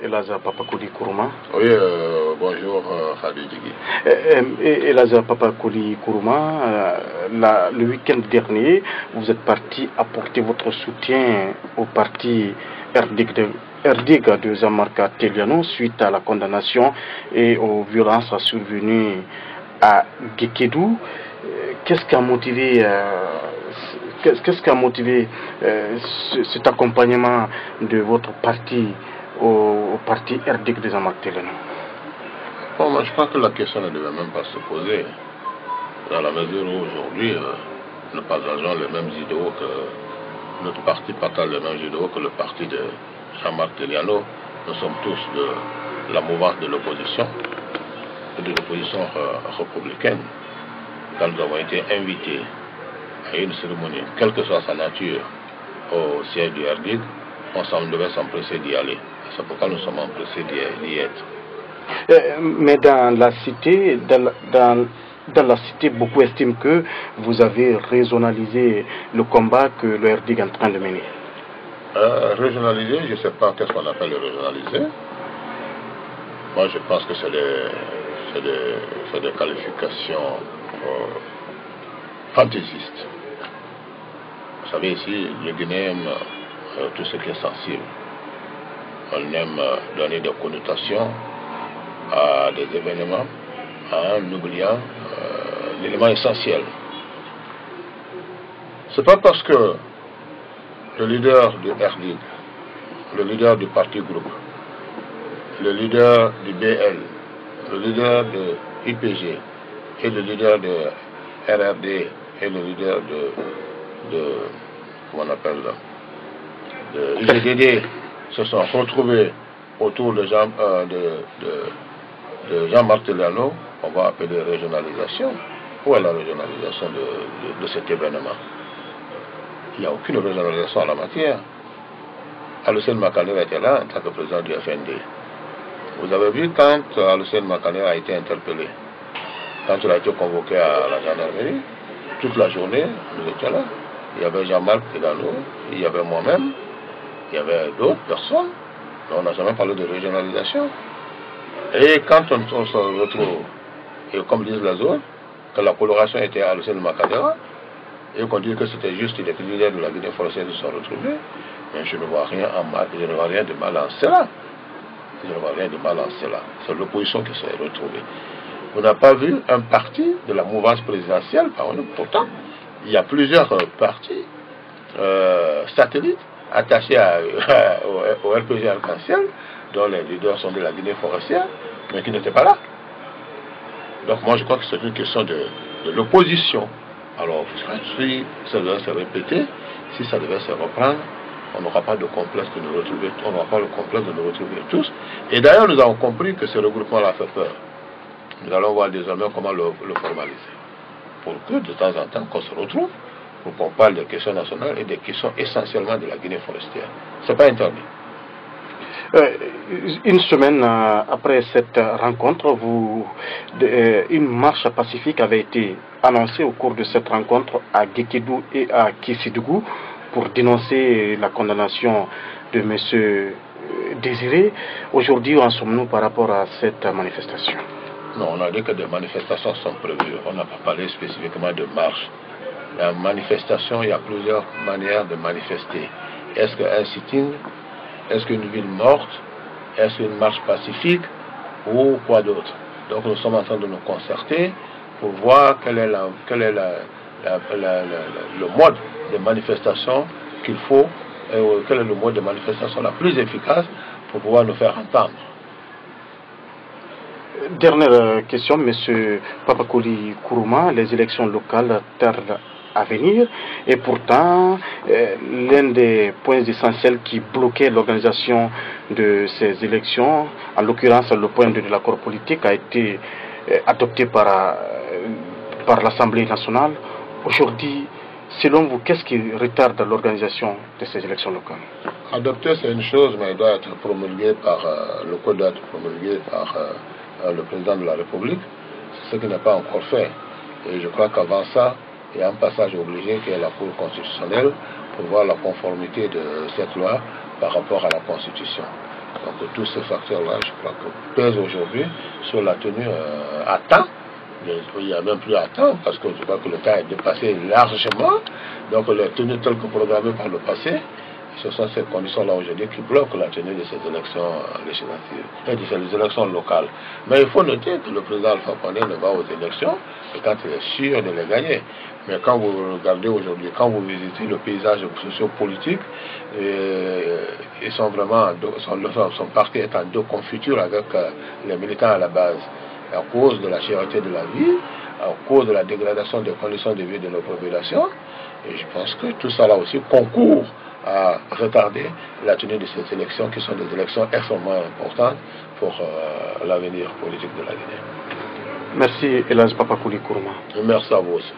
Elazar Papakouli Kourouma. Oui, bonjour Khalid Djigui. Elazar Papakouli Kourouma, le week-end dernier, vous êtes parti apporter votre soutien au parti RDIG de Jean-Marc Teliano suite à la condamnation et aux violences survenues à Guékédou. Qu'est-ce qui a motivé cet accompagnement de votre parti au parti RDIG de Jean-Marc Teliano? Bon, moi, je crois que la question ne devait même pas se poser, dans la mesure où aujourd'hui nous partageons les mêmes idéaux que notre parti partage les mêmes idéaux que le parti de Jean-Marc Teliano. Nous sommes tous de la mouvance de l'opposition, républicaine. Quand nous avons été invités à une cérémonie, quelle que soit sa nature, au siège du RDIG, on devait s'empresser d'y aller. C'est pourquoi nous sommes empressés d'y être. Mais dans la cité, beaucoup estiment que vous avez régionalisé le combat que le RDIG est en train de mener. Régionaliser, je ne sais pas qu'est-ce qu'on appelle le régionaliser. Moi, je pense que c'est des qualifications fantaisistes. Vous savez, ici, les Guinéens aiment tout ce qui est sensible. On aime donner des connotations à des événements en oubliant l'élément essentiel. C'est pas parce que le leader du RDIG, le leader du parti groupe, le leader du BL, le leader de IPG et le leader de RRD et le leader de comment on appelle là, de IGDD se sont retrouvés autour de Jean-Marc Teliano, on va appeler régionalisation. Où est la régionalisation de cet événement? Il n'y a aucune régionalisation en la matière. Alassane Makanera était là en tant que président du FND. Vous avez vu quand Alassane Makanera a été interpellé, quand il a été convoqué à la gendarmerie, toute la journée, nous étions là. Il y avait Jean-Marc Teliano, il y avait moi-même, il y avait d'autres personnes. On n'a jamais parlé de régionalisation. Et quand on se retrouve, et comme disent les autres, que la coloration était à Alassane Makanera, et qu'on dit que c'était juste les leaders de la Guinée française qui se sont retrouvés, mais je ne vois rien de mal en cela. Je ne vois rien de mal en cela. C'est l'opposition qui s'est retrouvée. On n'a pas vu un parti de la mouvance présidentielle, pourtant, il y a plusieurs partis satellites attachés au RPG arc-en-ciel, dont les leaders sont de la Guinée forestière, mais qui n'étaient pas là. Donc moi je crois que c'est une question de l'opposition. Alors si ça devait se répéter, si ça devait se reprendre, on n'aura pas de complexe de nous retrouver, on n'aura pas le complexe de nous retrouver tous. Et d'ailleurs nous avons compris que ce regroupement-là fait peur. Nous allons voir désormais comment le formaliser. Pour que de temps en temps qu'on se retrouve, pour qu'on parle des questions nationales et des questions essentiellement de la Guinée forestière. Ce n'est pas interdit. Une semaine après cette rencontre, une marche pacifique avait été annoncée au cours de cette rencontre à Guékédou et à Kissidougou pour dénoncer la condamnation de M. Désiré. Aujourd'hui, où en sommes-nous par rapport à cette manifestation? Non, on a dit que des manifestations sont prévues. On n'a pas parlé spécifiquement de marche. La manifestation, il y a plusieurs manières de manifester. Est-ce qu'un sitting? Est-ce qu'une ville morte? Est-ce qu'une marche pacifique? Ou quoi d'autre? Donc nous sommes en train de nous concerter pour voir quel est le mode de manifestation qu'il faut, quel est le mode de manifestation la plus efficace pour pouvoir nous faire entendre. Dernière question, M. Papakouli Kourouma, les élections locales tardent à venir et pourtant l'un des points essentiels qui bloquait l'organisation de ces élections, en l'occurrence le point de l'accord politique, a été adopté par l'Assemblée nationale. Aujourd'hui, selon vous, qu'est-ce qui retarde l'organisation de ces élections locales? Adopter c'est une chose, mais il doit être promulgué par le code doit être promulgué par le président de la République, c'est ce qui n'est pas encore fait. Et je crois qu'avant ça, il y a un passage obligé qui est la Cour constitutionnelle pour voir la conformité de cette loi par rapport à la Constitution. Donc tous ces facteurs-là, je crois que pèsent aujourd'hui sur la tenue à temps. Il n'y a même plus à temps, parce que je crois que le temps est dépassé largement. Donc la tenue telle que programmée par le passé, ce sont ces conditions-là aujourd'hui qui bloquent la tenue de ces élections législatives et de ces élections locales. Mais il faut noter que le président Alpha Condé ne va aux élections que quand il est sûr de les gagner. Mais quand vous regardez aujourd'hui, quand vous visitez le paysage sociopolitique, ils sont vraiment, son parti est en deux confitures avec les militants à la base, à cause de la cherté de la vie, à cause de la dégradation des conditions de vie de nos populations. Et je pense que tout ça là aussi concourt à retarder la tenue de ces élections qui sont des élections extrêmement importantes pour l'avenir politique de la Guinée. Merci Elhadji Papakouli Kourouma. Merci à vous aussi.